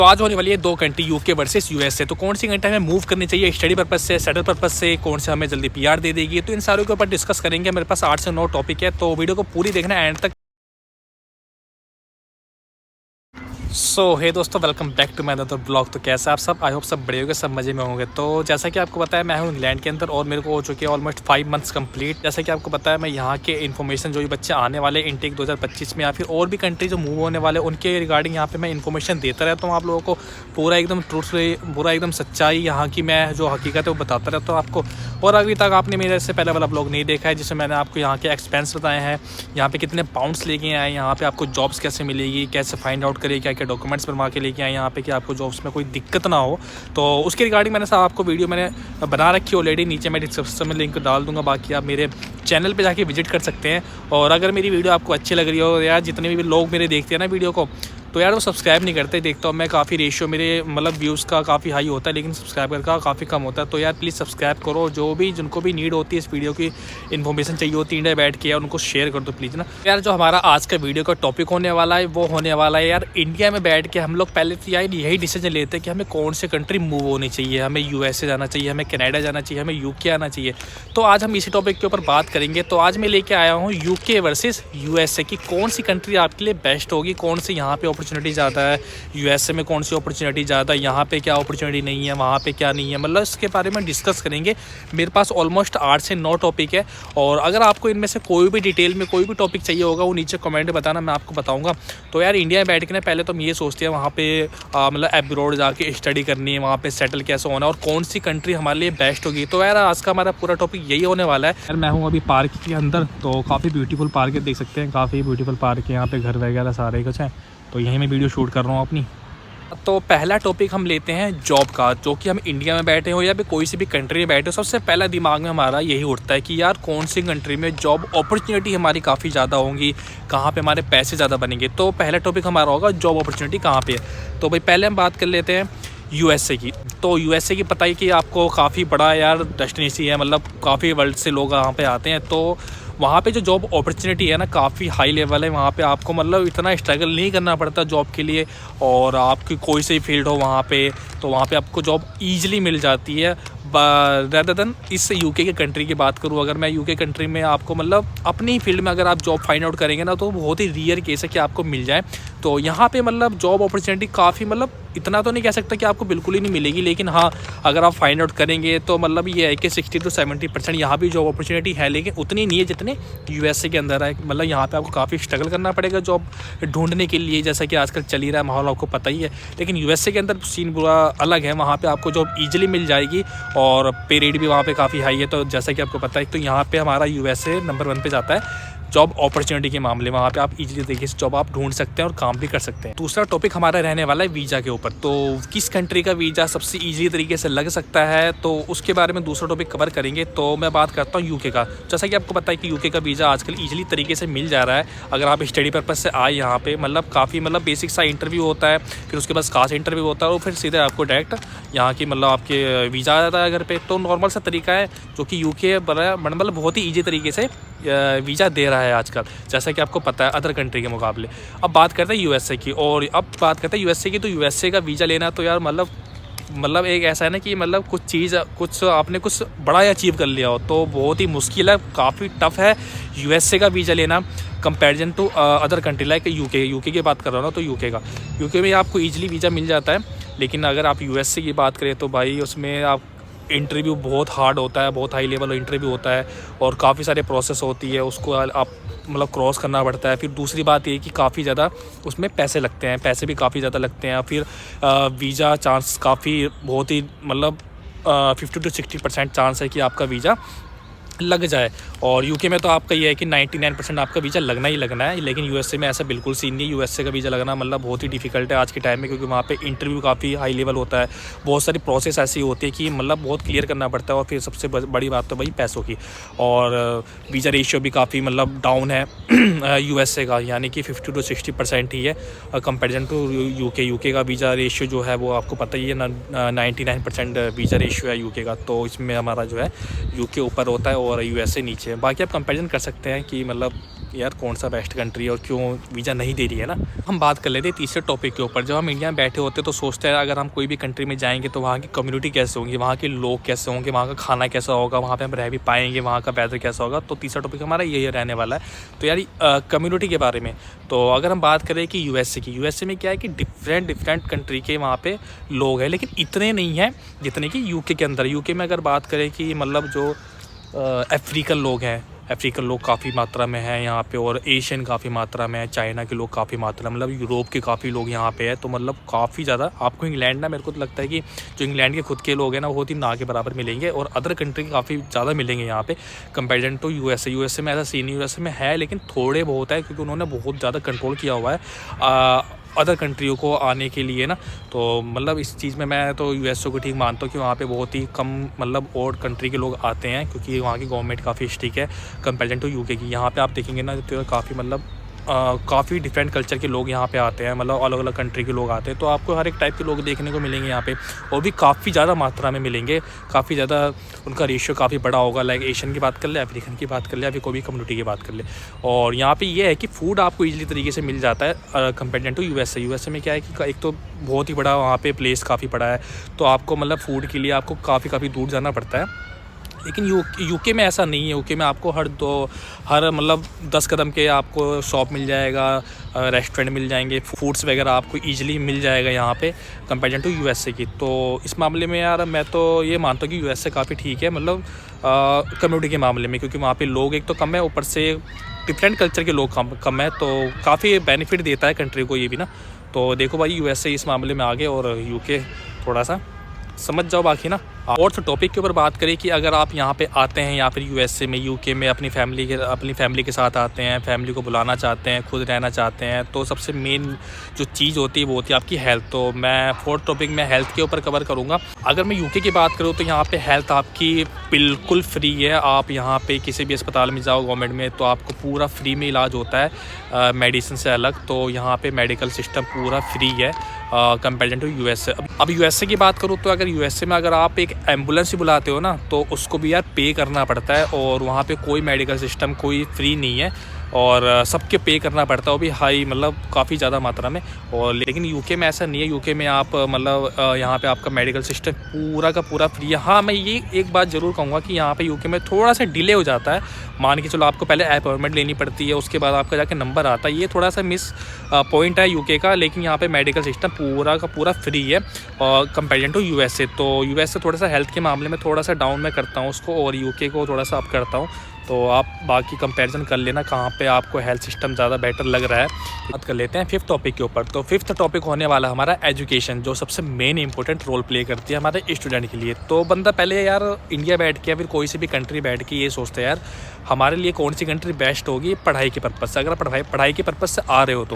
तो आज होने वाली है दो कंट्री यूके वर्सेस यूएसए। तो कौन सी कंट्री हमें मूव करनी चाहिए स्टडी पर्पज से, सेटल पर्पज से, कौन से हमें जल्दी पीआर दे देगी, तो इन सारों के ऊपर डिस्कस करेंगे। मेरे पास 8 से 9 टॉपिक है, तो वीडियो को पूरी देखना एंड तक। सो हे दोस्तों, welcome back to my other blog. तो कैसे आप सब? आई होप सब बड़े होंगे, सब मज़े में होंगे। तो जैसा कि आपको पता है, मैं हूँ इंग्लैंड के अंदर और मेरे को हो चुके हैं ऑलमोस्ट 5 मंथ्स कंप्लीट। जैसा कि आपको पता है, मैं यहाँ के इन्फॉर्मेशन जो भी बच्चे आने वाले इनटेक 2025 में या फिर और भी कंट्री जो मूव होने वाले उनके रिगार्डिंग यहाँ पे मैं इन्फॉर्मेशन देता रहता हूँ आप लोगों को। पूरा एकदम ट्रूथफुली, पूरा एकदम सच्चाई यहाँ की मैं जो हकीकत है वो बताता रहता हूँ आपको। और अभी तक आपने मेरे से पहले वाला ब्लॉग नहीं देखा है जिसमें मैंने आपको यहाँ के एक्सपेंस बताए हैं, यहाँ पे कितने पाउंड्स लेके आए, यहाँ पे आपको जॉब्स कैसे मिलेगी, कैसे फाइंड आउट करें, क्या क्या डॉक्यूमेंट्स बनवा के लेके आए यहाँ पे कि आपको जॉब्स में कोई दिक्कत ना हो। तो उसके रिगार्डिंग मैंने साहब आपको वीडियो मैंने बना रखी है ऑलरेडी, नीचे मैं डिस्क्रिप्शन में लिंक डाल दूँगा। बाकी आप मेरे चैनल पे जाके विजिट कर सकते हैं। और अगर मेरी वीडियो आपको अच्छी लग रही हो, यार जितने भी लोग मेरे देखते हैं ना वीडियो को, तो यार वो सब्सक्राइब नहीं करते। देखता हूँ मैं काफ़ी रेशियो मेरे मतलब व्यूज़ का काफ़ी हाई होता है, लेकिन सब्सक्राइबर का काफ़ी कम होता है। तो यार प्लीज़ सब्सक्राइब करो। जो भी जिनको भी नीड होती है इस वीडियो की इन्फॉर्मेशन चाहिए होती है इंडिया बैठ के, यार उनको शेयर कर दो प्लीज़ ना। यार जो हमारा आज का वीडियो का टॉपिक होने वाला है वो होने वाला है यार इंडिया में बैठ के हम लोग पहले तो यार यही डिसीजन लेते हैं कि हमें कौन से कंट्री मूव होनी चाहिए। हमें यूएसए जाना चाहिए, हमें कनाडा जाना चाहिए, हमें यूके आना चाहिए। तो आज हम इसी टॉपिक के ऊपर बात करेंगे। तो आज मैं लेके आया हूँ यूके वर्सेस यूएसए की कौन सी कंट्री आपके लिए बेस्ट होगी, कौन सी यहाँ पे अपॉर्चुनिटी ज़्यादा है, यूएसए में कौन सी अपॉर्चुनिटी ज़्यादा है, यहाँ पे क्या अपॉर्चुनिटी नहीं है, वहाँ पे क्या नहीं है, मतलब इसके बारे में डिस्कस करेंगे। मेरे पास ऑलमोस्ट 8 से 9 टॉपिक है। और अगर आपको इनमें से कोई भी डिटेल में कोई भी टॉपिक चाहिए होगा वो नीचे कमेंट में बताना, मैं आपको बताऊँगा। तो यार इंडिया में बैठ के ना पहले तो हम ये सोचते हैं वहाँ पे मतलब एब्रॉड जाके स्टडी करनी है, वहाँ पे सेटल कैसे होना और कौन सी कंट्री हमारे लिए बेस्ट होगी। तो यार आज का हमारा पूरा टॉपिक यही होने वाला है। यार मैं हूँ अभी पार्क के अंदर, तो काफ़ी ब्यूटीफुल पार्क है, देख सकते हैं काफ़ी ब्यूटीफुल पार्क है। यहाँ पे घर वगैरह सारे कुछ हैं, तो यहीं मैं वीडियो शूट कर रहा हूँ अपनी। तो पहला टॉपिक हम लेते हैं जॉब का। जो कि हम इंडिया में बैठे हो या फिर कोई सी भी कंट्री में बैठे हो, सबसे पहला दिमाग में हमारा यही उठता है कि यार कौन सी कंट्री में जॉब अपॉर्चुनिटी हमारी काफ़ी ज़्यादा होंगी, कहाँ पे हमारे पैसे ज़्यादा बनेंगे। तो पहला टॉपिक हमारा होगा जॉब अपॉर्चुनिटी कहाँ पे है। तो भाई पहले हम बात कर लेते हैं यूएसए की। तो यूएसए की पता ही कि आपको काफ़ी बड़ा यार डेस्टिनेशन है, मतलब काफ़ी वर्ल्ड से लोग वहाँ पे आते हैं। तो वहाँ पे जो जॉब अपॉर्चुनिटी है ना काफ़ी हाई लेवल है। वहाँ पे आपको मतलब इतना स्ट्रगल नहीं करना पड़ता जॉब के लिए, और आपकी कोई सी फील्ड हो वहाँ पे, तो वहाँ पे आपको जॉब ईजिली मिल जाती है। रैदर देन इस यूके की कंट्री की बात करूँ, अगर मैं यूके कंट्री में आपको मतलब अपनी फील्ड में अगर आप जॉब फाइंड आउट करेंगे ना, तो बहुत ही रेयर केस है कि आपको मिल जाए। तो यहाँ पे मतलब जॉब अपॉर्चुनिटी काफ़ी, मतलब इतना तो नहीं कह सकता कि आपको बिल्कुल ही नहीं मिलेगी, लेकिन हाँ अगर आप फाइंड आउट करेंगे तो मतलब ये है कि 60 से 70% यहाँ भी जॉब अपॉर्चुनिटी है, लेकिन उतनी नहीं है जितने यूएसए के अंदर है। मतलब यहाँ पे आपको काफ़ी स्ट्रगल करना पड़ेगा जॉब ढूंढने के लिए, जैसा कि आजकल चल ही रहा है माहौल, आपको पता ही है। लेकिन यूएसए के अंदर सीन पूरा अलग है, वहाँ पे आपको जॉब ईजिली मिल जाएगी और पे रेट भी वहाँ पे काफ़ी हाई है। तो जैसा कि आपको पता है, तो यहाँ पे हमारा यूएसए नंबर 1 पे जाता है जॉब अपॉर्चुनिटी के मामले में। वहाँ पे आप इजीली तरीके से जॉब आप ढूंढ सकते हैं और काम भी कर सकते हैं। दूसरा टॉपिक हमारा रहने वाला है वीज़ा के ऊपर। तो किस कंट्री का वीज़ा सबसे इजीली तरीके से लग सकता है, तो उसके बारे में दूसरा टॉपिक कवर करेंगे। तो मैं बात करता हूँ यूके का। जैसा कि आपको पता है कि यूके का वीज़ा आजकल ईजिली तरीके से मिल जा रहा है। अगर आप स्टडी पर्पज़ से आए यहाँ पे, मतलब काफ़ी मतलब बेसिक सा इंटरव्यू होता है, फिर उसके बाद खास इंटरव्यू होता है और फिर सीधे आपको डायरेक्ट यहाँ की मतलब आपके वीज़ा आ जाता है घर पे। तो नॉर्मल सा तरीका है जो कि यूके मतलब बहुत ही ईजी तरीके से वीज़ा दे रहा है आजकल, जैसा कि आपको पता है अदर कंट्री के मुकाबले। अब बात करते हैं यूएसए की, और अब बात करते हैं यूएसए की। तो यूएसए का वीज़ा लेना तो यार मतलब एक ऐसा है ना कि मतलब कुछ आपने कुछ बड़ा अचीव कर लिया हो, तो बहुत ही मुश्किल है, काफ़ी टफ है यूएसए का वीज़ा लेना comparison to other country like UK की बात कर रहा हूँ ना। तो यूके में आपको ईजिली वीज़ा मिल जाता है, लेकिन अगर आप यूएसए की बात करें तो भाई उसमें आप इंटरव्यू बहुत हार्ड होता है, बहुत हाई लेवल इंटरव्यू होता है और काफ़ी सारे प्रोसेस होती है, उसको आप मतलब क्रॉस करना पड़ता है। फिर दूसरी बात ये कि काफ़ी ज़्यादा उसमें पैसे लगते हैं, पैसे भी काफ़ी ज़्यादा लगते हैं। फिर वीज़ा चांस काफ़ी बहुत ही मतलब 50 से 60% चांस है कि आपका वीज़ा लग जाए। और यूके में तो आपका ये है कि 99% आपका वीज़ा लगना ही लगना है, लेकिन यूएसए में ऐसा बिल्कुल सीन नहीं है। यूएसए का वीज़ा लगना मतलब बहुत ही डिफिकल्ट है आज के टाइम में, क्योंकि वहाँ पे इंटरव्यू काफ़ी हाई लेवल होता है, बहुत सारी प्रोसेस ऐसी होती है कि मतलब बहुत क्लियर करना पड़ता है। और फिर सबसे बड़ी बात तो भाई पैसों की, और वीज़ा रेशियो भी काफ़ी मतलब डाउन है यूएसए का, यानी कि 50 से 60% ही है कंपेरिजन टू यूके का वीज़ा रेशियो जो है वो आपको पता ही है 99% वीज़ा रेशियो है यूके का। तो इसमें हमारा जो है यूके ऊपर होता है और यूएसए नीचे है। बाकी आप कंपैरिजन कर सकते हैं कि मतलब यार कौन सा बेस्ट कंट्री है और क्यों वीज़ा नहीं दे रही है ना। हम बात कर लेते हैं तीसरे टॉपिक के ऊपर। जब हम इंडिया में बैठे होते तो सोचते हैं अगर हम कोई भी कंट्री में जाएंगे तो वहाँ की कम्युनिटी कैसे होंगी, वहाँ के लोग कैसे होंगे, वहाँ का खाना कैसा होगा, वहाँ पे हम रह भी पाएंगे, वहाँ का वेदर कैसा होगा। तो तीसरा टॉपिक हमारा यही रहने वाला है। तो यार कम्युनिटी के बारे में तो अगर हम बात करें कि यूएसए में क्या है कि डिफरेंट कंट्री के वहाँ पे लोग हैं, लेकिन इतने नहीं हैं जितने कि यूके के अंदर। यूके में अगर बात करें कि मतलब जो अफ्रीकन लोग हैं, अफ्रीकन लोग काफ़ी मात्रा में हैं यहाँ पे, और एशियन काफ़ी मात्रा में है, चाइना के लोग काफ़ी मात्रा में, मतलब यूरोप के काफ़ी लोग यहाँ पे हैं। तो मतलब काफ़ी ज़्यादा आपको इंग्लैंड ना, मेरे को तो लगता है कि जो इंग्लैंड के खुद के लोग हैं ना, बहुत ही ना के बराबर मिलेंगे, और अदर कंट्री के काफ़ी ज़्यादा मिलेंगे यहाँ पे कंपेरिजन टू यूएसए में ऐसा सीन यूएसए में है, लेकिन थोड़े बहुत है क्योंकि उन्होंने बहुत ज़्यादा कंट्रोल किया हुआ है अदर कंट्रियों को आने के लिए ना। तो मतलब इस चीज़ में मैं तो यूएसए को ठीक मानता हूँ कि वहाँ पे बहुत ही कम मतलब और कंट्री के लोग आते हैं, क्योंकि वहाँ की गवर्नमेंट काफ़ी स्ट्रिक्ट है कंपेरिजन टू यूके की। यहाँ पे आप देखेंगे ना तो काफ़ी मतलब काफ़ी डिफरेंट कल्चर के लोग यहाँ पे आते हैं, मतलब अलग अलग कंट्री के लोग आते हैं। तो आपको हर एक टाइप के लोग देखने को मिलेंगे यहाँ पे, और भी काफ़ी ज़्यादा मात्रा में मिलेंगे, काफ़ी ज़्यादा उनका रेशियो काफ़ी बड़ा होगा। लाइक एशियन की बात कर ले, अफ्रीकन की बात कर ले, या फिर कोई भी कम्युनिटी की बात कर ले। और यहाँ पे ये है कि फ़ूड आपको ईजिली तरीके से मिल जाता है कंपेरिजन टू यूएसए में क्या है कि एक तो बहुत ही बड़ा वहाँ पर प्लेस काफ़ी बड़ा है, तो आपको मतलब फ़ूड के लिए आपको काफ़ी दूर जाना पड़ता है। लेकिन यूके में ऐसा नहीं है। यूके में आपको हर मतलब 10 कदम के आपको शॉप मिल जाएगा, रेस्टोरेंट मिल जाएंगे, फूड्स वगैरह आपको ईजिली मिल जाएगा यहाँ पे कंपेरिजन टू यूएसए की। तो इस मामले में यार मैं तो ये मानता हूँ कि यूएसए काफ़ी ठीक है, मतलब कम्युनिटी के मामले में, क्योंकि वहाँ पे लोग एक तो कम है, ऊपर से डिफरेंट कल्चर के लोग कम है, तो काफ़ी बेनिफिट देता है कंट्री को ये भी ना। तो देखो भाई यूएसए इस मामले में आगे, और यूके थोड़ा सा समझ जाओ बाकी ना। और तो टॉपिक के ऊपर बात करें कि अगर आप यहाँ पे आते हैं या फिर यूएसए में यूके में अपनी फैमिली के साथ आते हैं, फैमिली को बुलाना चाहते हैं, खुद रहना चाहते हैं, तो सबसे मेन जो चीज़ होती है वो होती है आपकी हेल्थ। तो मैं फोर्थ टॉपिक में हेल्थ के ऊपर कवर करूँगा। अगर मैं यूके की बात करूँ तो यहाँ पे हेल्थ आपकी बिल्कुल फ्री है। आप यहाँ पे किसी भी अस्पताल में जाओ गवर्नमेंट में तो आपको पूरा फ्री में इलाज होता है मेडिसिन से अलग। तो यहाँ पे मेडिकल सिस्टम पूरा फ्री है कंपेरिजन टू यूएसए। अब यूएसए की बात करूँ तो अगर यूएसए में अगर आप एक एम्बुलेंस ही बुलाते हो ना तो उसको भी यार पे करना पड़ता है, और वहाँ पे कोई मेडिकल सिस्टम कोई फ्री नहीं है, और सबके पे करना पड़ता है, वो भी हाई मतलब काफ़ी ज़्यादा मात्रा में। और लेकिन यूके में ऐसा नहीं है। यूके में आप मतलब यहाँ पे आपका मेडिकल सिस्टम पूरा का पूरा फ्री है। हाँ, मैं ये एक बात ज़रूर कहूँगा कि यहाँ पे यूके में थोड़ा सा डिले हो जाता है। मान के चलो आपको पहले अपॉइंटमेंट लेनी पड़ती है, उसके बाद आपका जाके नंबर आता है, ये थोड़ा सा मिस पॉइंट है यूके का। लेकिन यहाँ पे मेडिकल सिस्टम पूरा का पूरा फ्री है और कंपेरिजन टू यूएसए। तो यूएसए थोड़ा सा हेल्थ के मामले में थोड़ा सा डाउन मैं करता हूँ उसको, और यूके को थोड़ा सा अप करता हूँ। तो आप बाकी कंपैरिजन कर लेना कहाँ पे आपको हेल्थ सिस्टम ज़्यादा बेटर लग रहा है। बात कर लेते हैं फिफ्थ टॉपिक के ऊपर। तो फिफ्थ टॉपिक होने वाला हमारा एजुकेशन, जो सबसे मेन इंपॉर्टेंट रोल प्ले करती है हमारे स्टूडेंट के लिए। तो बंदा पहले यार इंडिया बैठ के या फिर कोई सी भी कंट्री बैठ के ये सोचता है यार हमारे लिए कौन सी कंट्री बेस्ट होगी पढ़ाई के पर्पज़ से। अगर पढ़ाई के पर्पज़ से आ रहे हो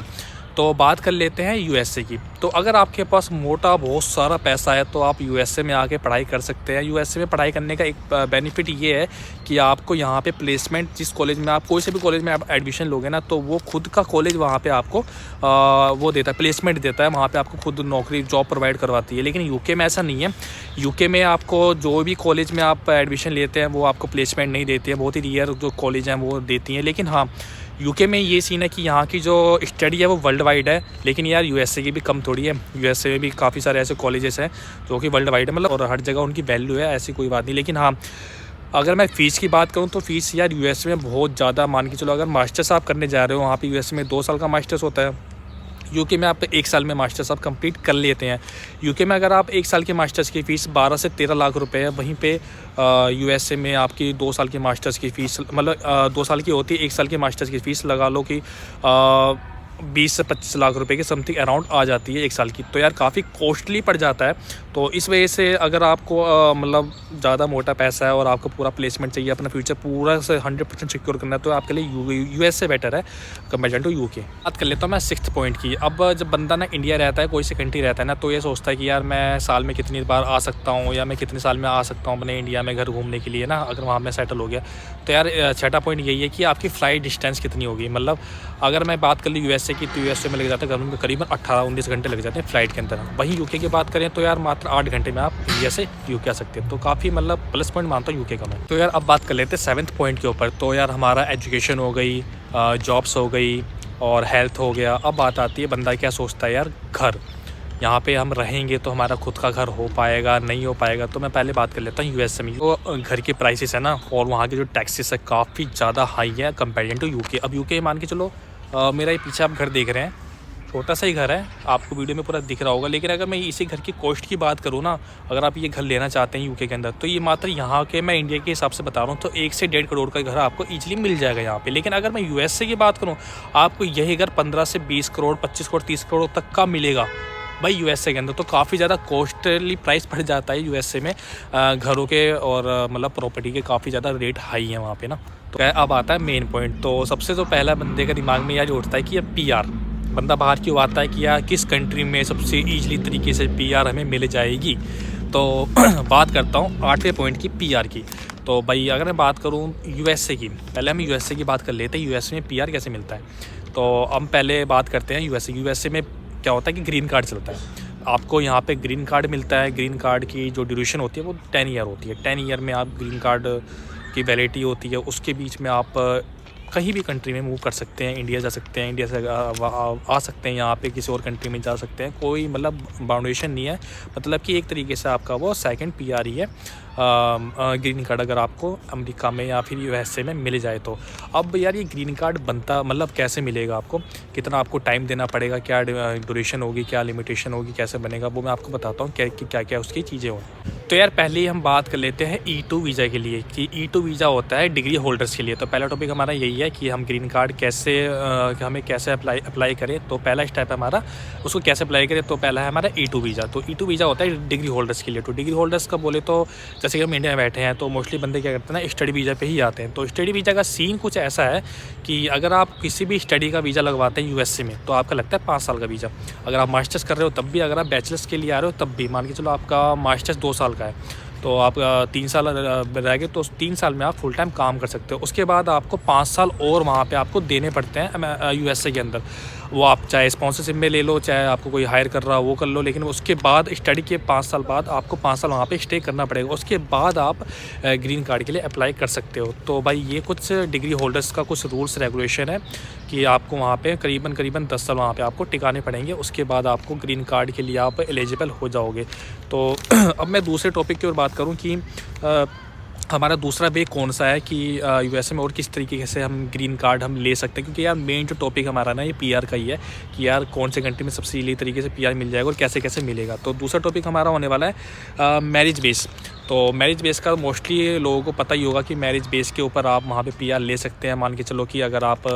तो बात कर लेते हैं यूएसए की। तो अगर आपके पास मोटा बहुत सारा पैसा है तो आप यूएसए में आके पढ़ाई कर सकते हैं। यूएसए में पढ़ाई करने का एक बेनिफिट ये है कि आपको यहाँ पे प्लेसमेंट, जिस कॉलेज में आप कोई से भी कॉलेज में आप एडमिशन लोगे ना तो वो खुद का कॉलेज वहाँ पे आपको वो देता है, प्लेसमेंट देता है, वहाँ पे आपको खुद नौकरी जॉब प्रोवाइड करवाती है। लेकिन यूके में ऐसा नहीं है। यूके में आपको जो भी कॉलेज में आप एडमिशन लेते हैं वो आपको प्लेसमेंट नहीं देती है, बहुत ही रेयर जो कॉलेज हैं वो देती हैं। लेकिन हाँ, यूके में ये सीन है कि यहाँ की जो स्टडी है वो वर्ल्ड वाइड है। लेकिन यार यूएसए की भी कम थोड़ी है, यूएसए में भी काफ़ी सारे ऐसे कॉलेजेस हैं जो कि वर्ल्ड वाइड है, मतलब और हर जगह उनकी वैल्यू है, ऐसी कोई बात नहीं। लेकिन हाँ, अगर मैं फ़ीस की बात करूँ तो फ़ीस यार यूएसए में बहुत ज़्यादा, मान के चलो अगर मास्टर्स आप करने जा रहे हो वहाँ पे यूएसए में 2 साल का मास्टर्स होता है। यूके में आप 1 साल में मास्टर्स आप कंप्लीट कर लेते हैं। यूके में अगर आप 1 साल के मास्टर्स की फ़ीस 12 से 13 लाख रुपए है, वहीं पे यूएसए में आपकी 2 साल की मास्टर्स की फ़ीस मतलब 2 साल की होती है, 1 साल की मास्टर्स की फ़ीस लगा लो कि 20 से 25 लाख रुपए के समथिंग अराउंड आ जाती है 1 साल की। तो यार काफ़ी कॉस्टली पड़ जाता है। तो इस वजह से अगर आपको मतलब ज़्यादा मोटा पैसा है और आपको पूरा प्लेसमेंट चाहिए, अपना फ्यूचर पूरा से 100% सिक्योर करना है, तो आपके लिए यूएसए बेटर है कंपेरिजन टू यूके। बात कर लेता हूँ मैं 6th पॉइंट की। अब जब बंदा ना इंडिया रहता है, कोई सी कंट्री रहता है ना, तो ये सोचता है कि यार मैं साल में कितनी बार आ सकता हूँ या मैं कितने साल में आ सकता हूँ अपने इंडिया में घर घूमने के लिए ना, अगर वहाँ में सेटल हो गया। तो यार 6वां पॉइंट यही है कि आपकी फ़्लाइट डिस्टेंस कितनी होगी। मतलब अगर मैं बात कर लूँ यूएसए की, तो यूएसए में लग जाता है करीबन 18-19 घंटे लग जाते हैं फ़्लाइट के अंदर। वहीं यूके की बात करें तो यार मात्र 8 घंटे में आप इंडिया से यूके आ सकते हैं। तो काफ़ी मतलब प्लस पॉइंट मानता हूँ यूके का मैं। तो यार अब बात कर लेते हैं 7th पॉइंट के ऊपर। तो यार हमारा एजुकेशन हो गई, जॉब्स हो गई और हेल्थ हो गया। अब बात आती है बंदा क्या सोचता है यार, घर यहाँ पे हम रहेंगे तो हमारा खुद का घर हो पाएगा नहीं हो पाएगा। तो मैं पहले बात कर लेता हूँ यूएसए में तो घर के प्राइसेस है ना और वहाँ के जो टैक्सेस है काफ़ी ज़्यादा हाई है कंपेरिजन टू यूके। अब यूके मान के चलो मेरा ये पीछे आप घर देख रहे हैं, छोटा सा ही घर है, आपको वीडियो में पूरा दिख रहा होगा। लेकिन अगर मैं इसी घर की कॉस्ट की बात करूँ ना, अगर आप ये घर लेना चाहते हैं यूके के अंदर, तो ये मात्र यहाँ के, मैं इंडिया के हिसाब से बता रहा हूँ, तो 1 से 1.5 करोड़ का घर आपको ईजिली मिल जाएगा यहाँ पे। लेकिन अगर मैं यूएसए की बात करूँ, आपको यही घर 15 से 20 करोड़ 25 करोड़ 30 करोड़ तक का मिलेगा भाई यूएसए के अंदर। तो काफ़ी ज़्यादा कॉस्टली प्राइस पड़ जाता है यूएसए में घरों के, और मतलब प्रॉपर्टी के काफ़ी ज़्यादा रेट हाई है वहाँ पे ना। तो अब आता है मेन पॉइंट। तो सबसे तो पहला बंदे का दिमाग में यह उठता है कि यार पीआर, बंदा बाहर क्यों आता है कि यार किस कंट्री में सबसे ईजिली तरीके से पीआर हमें मिल जाएगी। तो बात करता हूँ 8वें पॉइंट की, पीआर की। तो भाई अगर मैं बात करूँ यूएसए की, पहले हम यूएसए की बात कर लेते हैं, यूएसए में पीआर कैसे मिलता है। तो हम पहले बात करते हैं यूएसए में क्या होता है कि ग्रीन कार्ड चलता है। आपको यहाँ पे ग्रीन कार्ड मिलता है। ग्रीन कार्ड की जो ड्यूरेशन होती है वो 10 ईयर होती है। 10 ईयर में आप ग्रीन कार्ड की वैलिडिटी होती है। उसके बीच में आप कहीं भी कंट्री में मूव कर सकते हैं, इंडिया जा सकते हैं, इंडिया से आ सकते हैं, यहाँ पे किसी और कंट्री में जा सकते हैं, कोई मतलब बाउंडेशन नहीं है। मतलब कि एक तरीके से आपका वो सेकंड पीआर ही है ग्रीन कार्ड, अगर आपको अमेरिका में या फिर यूएसए में मिल जाए तो। अब यार ये ग्रीन कार्ड बनता मतलब कैसे मिलेगा आपको, कितना आपको टाइम देना पड़ेगा, क्या ड्यूरेशन होगी, क्या लिमिटेशन होगी, कैसे बनेगा, वो मैं आपको बताता हूँ क्या क्या उसकी चीज़ें हों। तो यार पहले ही हम बात कर लेते हैं E2 वीज़ा के लिए कि E2 वीज़ा होता है डिग्री होल्डर्स के लिए। तो पहला टॉपिक हमारा यही है कि हम ग्रीन कार्ड कैसे हमें कैसे अप्लाई करें। तो पहला स्टेप है हमारा उसको कैसे अप्लाई करें। तो पहला है हमारा E2 वीज़ा। तो E2 वीज़ा होता है डिग्री होल्डर्स के लिए। तो डिग्री होल्डर्स का बोले तो जैसे कि हम इंडिया में बैठे हैं तो मोस्टली बंदे क्या करते हैं ना, स्टडी वीज़ा पे ही आते हैं। तो स्टडी वीज़ा का सीन कुछ ऐसा है कि अगर आप किसी भी स्टडी का वीज़ा लगवाते हैं यूएसए में तो आपका लगता है 5 साल का वीज़ा। अगर आप मास्टर्स कर रहे हो तब भी, अगर आप बैचलर्स के लिए आ रहे हो तब भी, मान के चलो आपका मास्टर्स 2 साल का है तो आप 3 साल रह गए तो 3 साल में आप फुल टाइम काम कर सकते हो। उसके बाद आपको 5 साल और वहाँ पे आपको देने पड़ते हैं यूएसए के अंदर। वो आप चाहे स्पॉन्सरशिप में ले लो, चाहे आपको कोई हायर कर रहा हो वो कर लो, लेकिन उसके बाद स्टडी के 5 साल बाद आपको 5 साल वहाँ पे स्टे करना पड़ेगा। उसके बाद आप ग्रीन कार्ड के लिए अप्लाई कर सकते हो। तो भाई ये कुछ डिग्री होल्डर्स का कुछ रूल्स रेगुलेशन है कि आपको वहाँ पे करीबन 10 साल वहाँ पे आपको टिकाने पड़ेंगे। उसके बाद आपको ग्रीन कार्ड के लिए आप एलिजिबल हो जाओगे। तो अब मैं दूसरे टॉपिक की ओर बात करूँ कि हमारा दूसरा वे कौन सा है कि यूएसए में और किस तरीके से हम ग्रीन कार्ड हम ले सकते हैं। क्योंकि यार मेन जो टॉपिक हमारा ना ये पीआर का ही है कि यार कौन से कंट्री में सबसे इजीली तरीके से पीआर मिल जाएगा और कैसे कैसे मिलेगा। तो दूसरा टॉपिक हमारा होने वाला है मैरिज बेस। तो मैरिज बेस का मोस्टली लोगों को पता ही होगा कि मैरिज बेस के ऊपर आप वहाँ पे पीआर ले सकते हैं। मान के चलो कि अगर आप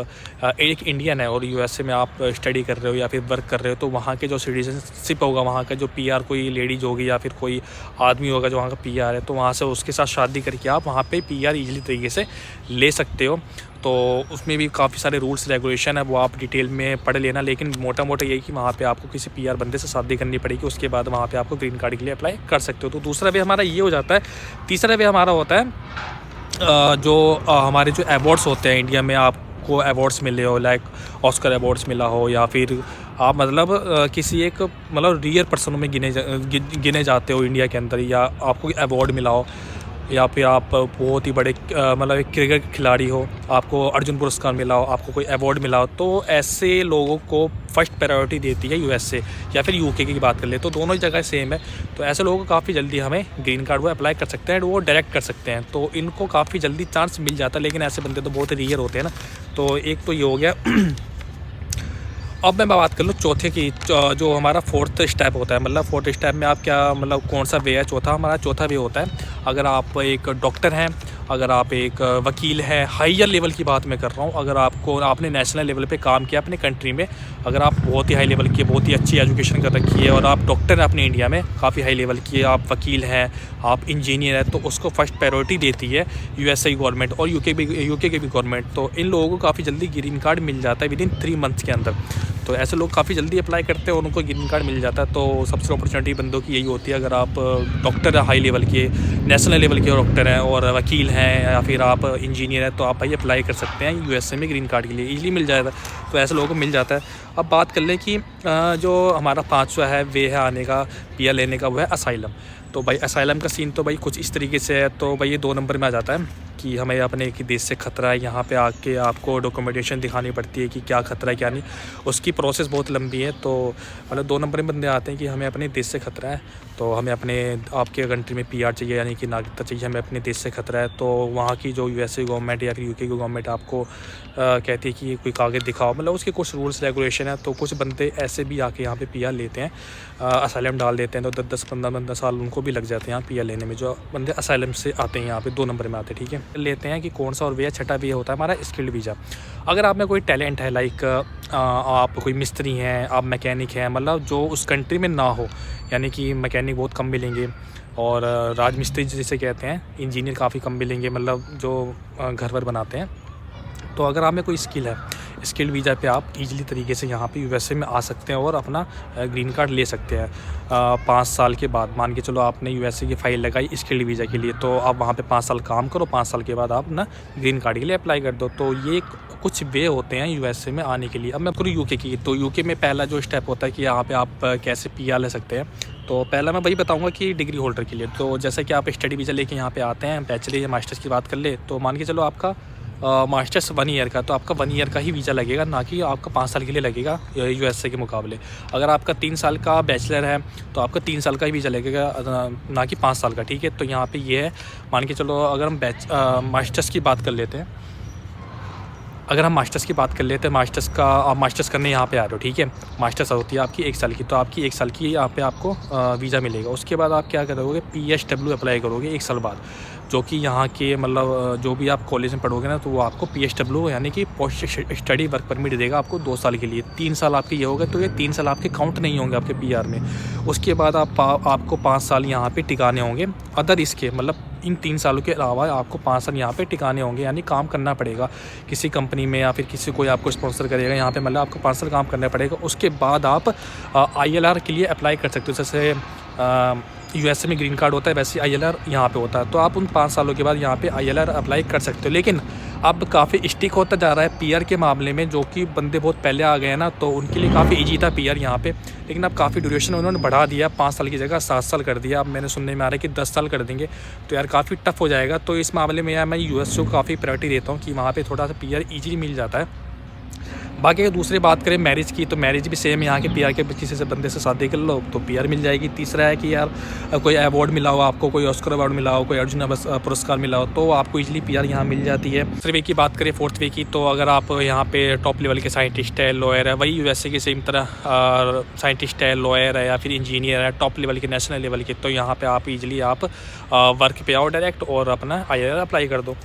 एक इंडियन है और यूएसए में आप स्टडी कर रहे हो या फिर वर्क कर रहे हो तो वहाँ के जो सिटीजनशिप होगा, वहाँ का जो पीआर कोई लेडीज होगी या फिर कोई आदमी होगा जो वहाँ का पीआर है, तो वहाँ से उसके साथ शादी करके आप वहाँ पे पीआर इजीली तरीके से ले सकते हो। तो उसमें भी काफ़ी सारे रूल्स रेगुलेशन है, वो आप डिटेल में पढ़ लेना। लेकिन मोटा मोटा यही कि वहाँ पे आपको किसी पीआर बंदे से शादी करनी पड़ेगी, उसके बाद वहाँ पे आपको ग्रीन कार्ड के लिए अप्लाई कर सकते हो। तो दूसरा वे हमारा ये हो जाता है। तीसरा वे हमारा होता है जो हमारे जो अवार्ड्स होते हैं इंडिया में, आपको अवार्ड्स मिले हो, लाइक ऑस्कर अवार्ड्स मिला हो या फिर आप मतलब किसी एक मतलब रियर पर्सनों में गिने जाते हो इंडिया के अंदर, या आपको अवार्ड मिला हो, या फिर आप बहुत ही बड़े मतलब एक क्रिकेट खिलाड़ी हो, आपको अर्जुन पुरस्कार मिला हो, आपको कोई अवार्ड मिला हो, तो ऐसे लोगों को फर्स्ट प्रायोरिटी देती है यूएसए या फिर यूके की बात कर ले तो दोनों ही जगह सेम है। तो ऐसे लोगों को काफ़ी जल्दी हमें ग्रीन कार्ड वो अप्लाई कर सकते हैं, वो डायरेक्ट कर सकते हैं, तो इनको काफ़ी जल्दी चांस मिल जाता है। लेकिन ऐसे बंदे तो बहुत रेयर होते हैं ना। तो एक तो ये हो गया। अब मैं बात कर लूँ चौथे की, जो हमारा फोर्थ स्टेप होता है। मतलब फोर्थ स्टेप में आप क्या मतलब कौन सा वे है, हमारा चौथा वे होता है अगर आप एक डॉक्टर हैं, अगर आप एक वकील हैं, हायर लेवल की बात मैं कर रहा हूँ, अगर आपने नेशनल लेवल पे काम किया अपने कंट्री में, अगर आप बहुत ही हाई लेवल की, बहुत ही अच्छी एजुकेशन कर रखी है और आप डॉक्टर हैं अपने इंडिया में काफ़ी हाई लेवल की, आप वकील हैं, आप इंजीनियर हैं, तो उसको फर्स्ट प्रायोरिटी देती है यूएसए गवर्नमेंट और यूके की भी गवर्नमेंट। तो इन लोगों को काफ़ी जल्दी ग्रीन कार्ड मिल जाता है विदिन 3 मंथ्स के अंदर। तो ऐसे लोग काफ़ी जल्दी अप्लाई करते हैं और उनको ग्रीन कार्ड मिल जाता है। तो सबसे अपॉर्चुनिटी बंदों की यही होती है, अगर आप डॉक्टर है हाई लेवल के, नेशनल लेवल के डॉक्टर हैं और वकील हैं या फिर आप इंजीनियर हैं, तो आप भाई अप्लाई कर सकते हैं यूएसए में ग्रीन कार्ड के लिए, ईजिली मिल जाएगा। तो ऐसे लोगों को मिल जाता है। अब बात कर लें कि जो हमारा 5वां है वे है आने का पीआर लेने का, वो है असाइलम। तो भाई असाइलम का सीन तो भाई कुछ इस तरीके से है। तो भाई ये 2 नंबर में आ जाता है। कि हमें अपने देश से ख़तरा है, यहाँ पे आके आपको डॉक्यूमेंटेशन दिखानी पड़ती है कि क्या ख़तरा है क्या नहीं। उसकी प्रोसेस बहुत लंबी है। तो मतलब 2 नंबर में बंदे आते हैं कि हमें अपने देश से ख़तरा है, तो हमें अपने आपके कंट्री में पीआर चाहिए यानी कि नागरिकता चाहिए, हमें अपने देश से ख़तरा है। तो वहाँ की जो यूएसए गवर्नमेंट या फिर यूके की गवर्नमेंट आपको कहती है कि कोई कागज़ दिखाओ, मतलब उसके कुछ रूल्स रेगुलेशन है। तो कुछ बंदे ऐसे भी आके यहाँ पे पीआर लेते हैं, असाइलम डाल देते हैं, तो 10-10 15 साल उनको भी लग जाते हैं यहाँ पीआर लेने में। जो बंदे असाइलम से आते हैं यहाँ पे 2 नंबर में आते हैं, ठीक है। लेते हैं कि कौन सा और वे छठा वे होता है हमारा स्किल्ड वीज़ा। अगर आप में कोई टैलेंट है, लाइक आप कोई मिस्त्री हैं, आप मैकेनिक हैं, मतलब जो उस कंट्री में ना हो, यानी कि मैकेनिक बहुत कम मिलेंगे और राजमिस्त्री जिसे कहते हैं, इंजीनियर काफ़ी कम मिलेंगे, मतलब जो घर वर बनाते हैं। तो अगर आप में कोई स्किल है, स्किल्ड वीज़ा पे आप इजीली तरीके से यहाँ पे यूएसए में आ सकते हैं और अपना ग्रीन कार्ड ले सकते हैं 5 साल के बाद। मान के चलो आपने यूएसए की फ़ाइल लगाई स्किल्ड वीज़ा के लिए, तो आप वहाँ पे 5 साल काम करो, 5 साल के बाद आप ना ग्रीन कार्ड के लिए अप्लाई कर दो। तो ये कुछ वे होते हैं यूएसए में आने के लिए। अब मैं करूँ यूके की, तो यूके में पहला जो स्टेप होता है कि यहाँ पर आप कैसे पीआर ले सकते हैं। तो पहला मैं वही बताऊंगा कि डिग्री होल्डर के लिए, तो जैसे कि आप स्टडी वीज़ा लेके यहाँ पे आते हैं, बैचलर या मास्टर्स की बात कर ले, तो मान के चलो आपका मास्टर्स 1 ईयर का, तो आपका 1 ईयर का ही वीज़ा लगेगा, ना कि आपका 5 साल के लिए लगेगा यूएसए के मुकाबले। अगर आपका 3 साल का बैचलर है तो आपका 3 साल का ही वीज़ा लगेगा, ना कि 5 साल का, ठीक है। तो यहाँ पे ये है, मान के चलो अगर हम मास्टर्स की बात कर लेते हैं, अगर हम मास्टर्स की बात कर लेते हैं, मास्टर्स का आप मास्टर्स करने यहाँ पे आ रहे हो, ठीक है। मास्टर्स होती है आपकी 1 साल की, तो आपकी 1 साल की यहाँ पे आपको वीज़ा मिलेगा। उसके बाद आप क्या करोगे, PSW अप्लाई करोगे 1 साल बाद, जो कि यहाँ के मतलब जो भी आप कॉलेज में पढ़ोगे ना, तो वो आपको PSW यानी कि पोस्ट स्टडी वर्क परमिट देगा आपको 2 साल के लिए। 3 साल आपके ये हो गए, तो ये 3 साल आपके काउंट नहीं होंगे आपके पीआर में। उसके बाद आपको 5 साल यहाँ पे टिकाने होंगे, अदर इसके मतलब इन 3 सालों के अलावा आपको 5 साल यहाँ पे टिकाने होंगे, यानी काम करना पड़ेगा किसी कंपनी में या फिर किसी कोई आपको स्पॉन्सर करेगा यहाँ पे, मतलब आपको 5 साल काम करना पड़ेगा। उसके बाद आप ILR के लिए अप्लाई कर सकते हो। जैसे यूएसए में ग्रीन कार्ड होता है, वैसे ILR यहाँ पे होता है। तो आप उन 5 सालों के बाद यहाँ पे ILR अप्लाई कर सकते हो। लेकिन अब काफ़ी स्टिक होता जा रहा है पीआर के मामले में, जो कि बंदे बहुत पहले आ गए हैं ना, तो उनके लिए काफ़ी इजी था पीआर यहाँ पे। लेकिन अब काफ़ी ड्यूरेशन उन्होंने बढ़ा दिया, 5 साल की जगह 7 साल कर दिया। अब मैंने सुनने में आ रहा है कि 10 साल कर देंगे, तो यार काफ़ी टफ हो जाएगा। तो इस मामले में यार मैं यूएसए को काफ़ी प्रायोरिटी देता हूँ कि वहाँ पर थोड़ा सा पीआर ईजी मिल जाता है। बाकी अगर दूसरी बात करें मैरिज की, तो मैरिज भी सेम, यहाँ के पीआर के किसी से बंदे से शादी कर लो तो पीआर मिल जाएगी। तीसरा है कि यार कोई अवार्ड मिला हो आपको, कोई ऑस्कर अवार्ड मिला हो, कोई अर्जुन पुरस्कार मिला हो, तो आपको इजीली पीआर यहाँ मिल जाती है। तीसरे वे की बात करें, 4th वे की, तो अगर आप यहाँ पे टॉप लेवल के साइंटिस्ट है, लॉयर है, वही यूएसए की सेम तरह साइंटिस्ट है, लॉयर है या फिर इंजीनियर है, टॉप लेवल के, नेशनल लेवल के, तो यहाँ पर आप ईजिली आप वर्क पे आओ डायरेक्ट और अपना ILR अप्लाई कर दो।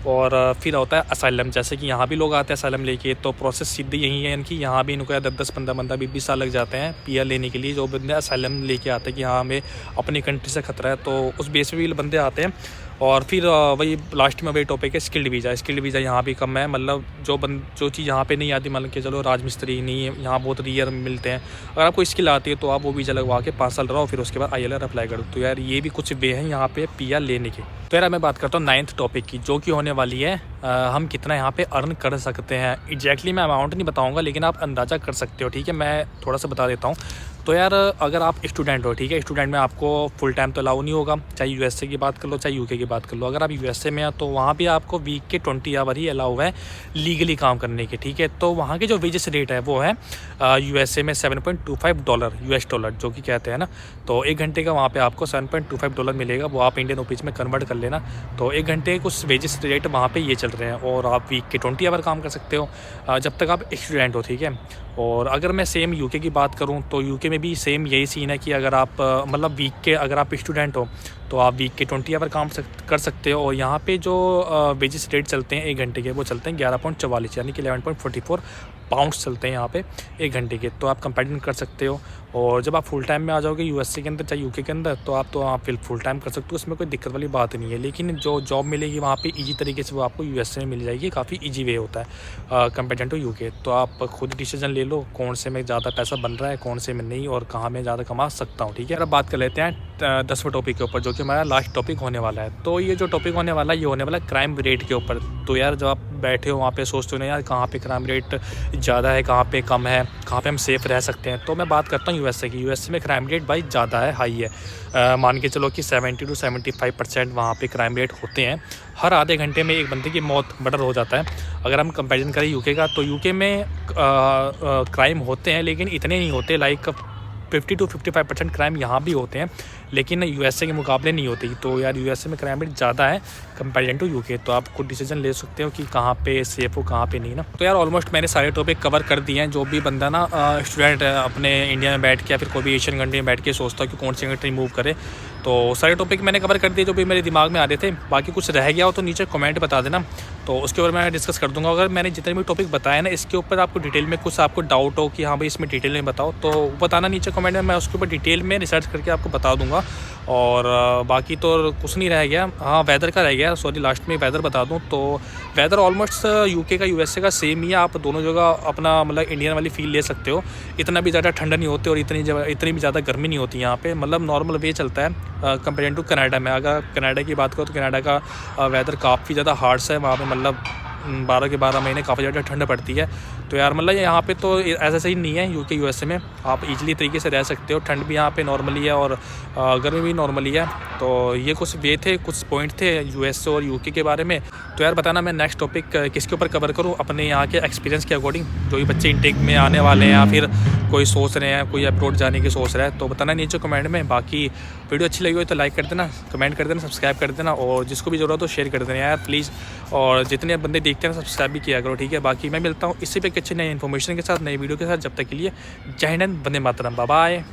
और फिर होता है असाइलम, जैसे कि यहाँ भी लोग आते हैं असाइलम लेके, तो प्रोसेस सीधी यही है इनकी। यहाँ भी इनको 10-10 15 20 साल लग जाते हैं पीआर लेने के लिए। जो बंदे असाइलम लेके आते हैं कि हाँ हमें अपनी कंट्री से खतरा है, तो उस बेस पे भी बंदे आते हैं। और फिर वही लास्ट में वही टॉपिक है स्किल्ड वीज़ा। स्किल्ड वीज़ा यहाँ भी कम है, मतलब जो चीज़ यहाँ पे नहीं आती, मतलब कि चलो राजमिस्त्री नहीं है यहाँ, बहुत रियर मिलते हैं। अगर आपको स्किल आती है तो आप वो वीज़ा लगवा के 5 साल रहो, फिर उसके बाद ILR अप्लाई करो। तो यार ये भी कुछ वे हैं यहाँ पे पीआर लेने के। तो यार मैं बात करता हूँ 9th टॉपिक की, जो कि होने वाली है हम कितना यहाँ पे अर्न कर सकते हैं। एग्जैक्टली मैं अमाउंट नहीं बताऊँगा, लेकिन आप अंदाज़ा कर सकते हो, ठीक है। मैं थोड़ा सा बता देता हूँ। तो यार अगर आप स्टूडेंट हो, ठीक है, स्टूडेंट में आपको फुल टाइम तो अलाउ नहीं होगा, चाहे यूएसए की बात कर लो चाहे यूके की बात कर लो। अगर आप यूएसए में हैं तो वहाँ भी आपको वीक के 20 आवर ही अलाउ है लीगली काम करने के, ठीक है। तो वहाँ के जो वेजेस रेट है वो है यूएसए में $7.25 US डॉलर, जो कि कहते हैं ना, तो 1 घंटे का वहाँ पे आपको $7.25 मिलेगा। वो आप इंडियन रुपीज़ में कन्वर्ट कर लेना। तो 1 घंटे कुछ वेजेस रेट वहाँ पे ये चल रहे हैं, और आप वीक के 20 आवर काम कर सकते हो जब तक आप स्टूडेंट हो, ठीक है। और अगर मैं सेम यूके की बात करूँ तो यूके में भी सेम यही सीन है कि अगर आप मतलब वीक के अगर आप स्टूडेंट हो तो आप वीक के 20 आवर काम कर सकते हो। और यहाँ पे जो वेजेस रेट चलते हैं 1 घंटे के, वो चलते हैं 11.44 यानी कि 11.44 पाउंड्स चलते हैं यहाँ पे 1 घंटे के। तो आप कंपेरिजन कर सकते हो। और जब आप फुल टाइम में आ जाओगे यूएसए के अंदर चाहे यूके के अंदर, तो आप फिर फुल टाइम कर सकते हो, उसमें कोई दिक्कत वाली बात नहीं है। लेकिन जो जॉब मिलेगी वहाँ पे ईजी तरीके से वो आपको यूएसए में मिल जाएगी, काफ़ी ईजी वे होता है कंपेयर टू यूके। तो आप खुद डिसीजन ले लो कौन से में ज़्यादा पैसा बन रहा है, कौन से में नहीं, और कहाँ में ज़्यादा कमा सकता हूँ, ठीक है। अब बात कर लेते हैं 10वें टॉपिक के ऊपर, जो कि हमारा लास्ट टॉपिक होने वाला है। तो ये जो टॉपिक होने वाला है ये होने वाला है क्राइम रेट के ऊपर। तो यार जब आप बैठे हो वहाँ पे सोचते हो ना यार कहाँ पे क्राइम रेट ज़्यादा है, कहाँ पे कम है, कहाँ पे हम सेफ़ रह सकते हैं। तो मैं बात करता हूँ यूएसए की। यूएसए में क्राइम रेट भाई ज़्यादा है, हाई है। मान के चलो कि 70 to 75% वहाँ पे क्राइम रेट होते हैं। हर आधे घंटे में एक बंदे की मर्डर हो जाता है। अगर हम कंपैरिजन करें यूके का, तो यूके में क्राइम होते हैं लेकिन इतने नहीं होते। लाइक 50 to 55% क्राइम यहाँ भी होते हैं, लेकिन यूएसए के मुकाबले नहीं होती। तो यार यूएसए में क्राइम रेट ज़्यादा है कंपेरिजन टू यूके। तो आप खुद डिसीजन ले सकते हो कि कहाँ पे सेफ हो, कहाँ पे नहीं ना। तो यार ऑलमोस्ट मैंने सारे टॉपिक कवर कर दिए हैं। जो भी बंदा ना स्टूडेंट अपने इंडिया में बैठ के या फिर कोई भी एशियन कंट्री में बैठ के सोचता है कि कौन सी कंट्री मूव करे, तो सारे टॉपिक मैंने कवर कर दिए जो भी मेरे दिमाग में आ रहे थे। बाकी कुछ रह गया हो तो नीचे कमेंट बता देना, तो उसके ऊपर मैं डिस्कस कर दूंगा। अगर मैंने जितने भी टॉपिक बताए ना इसके ऊपर आपको डिटेल में कुछ आपको डाउट हो कि हाँ भाई इसमें डिटेल में बताओ, तो बताना नीचे कमेंट में, मैं उसके ऊपर डिटेल में रिसर्च करके आपको बता दूंगा। और बाकी तो कुछ नहीं रह गया। हाँ वेदर का रह गया, सॉरी लास्ट में वेदर बता दूं तो वेदर ऑलमोस्ट यूके का यूएसए का सेम ही है। आप दोनों जगह अपना मतलब इंडियन वाली फील ले सकते हो। इतना भी ज़्यादा ठंडा नहीं होती और इतनी भी ज़्यादा गर्मी नहीं होती यहाँ पे। मतलब नॉर्मल वे चलता है कंपेयर टू कनाडा में। अगर कनाडा की बात करो तो कनाडा का वेदर काफ़ी ज़्यादा हार्श है। वहाँ पे मतलब 12 के 12 महीने काफ़ी ज़्यादा ठंड पड़ती है। तो यार मतलब यहाँ पे तो ऐसा सही नहीं है। यूके यूएसए में आप इजीली तरीके से रह सकते हो। ठंड भी यहाँ पे नॉर्मली है और गर्मी भी नॉर्मली है। तो ये कुछ वे थे, कुछ पॉइंट थे यूएसए और यूके के बारे में। तो यार बताना मैं नेक्स्ट टॉपिक किसके ऊपर कवर करूँ अपने यहाँ के एक्सपीरियंस के अकॉर्डिंग। जो भी बच्चे इंटेक में आने वाले हैं या फिर कोई सोच रहे हैं, कोई अब्रॉड जाने की सोच रहा है, तो बताना नीचे कमेंट में। बाकी वीडियो अच्छी लगी हो तो लाइक कर देना, कमेंट कर देना, सब्सक्राइब कर देना, और जिसको भी ज़रूरत हो शेयर कर देना यार प्लीज़। और जितने बंदे देखते हैं सब्सक्राइब भी किया करो, ठीक है। बाकी मैं मिलता हूँ इससे भी अच्छी नई इन्फॉर्मेशन के साथ, नई वीडियो के साथ। जब तक के लिए जय हिंद, वंदे मातरम, बाय बाय।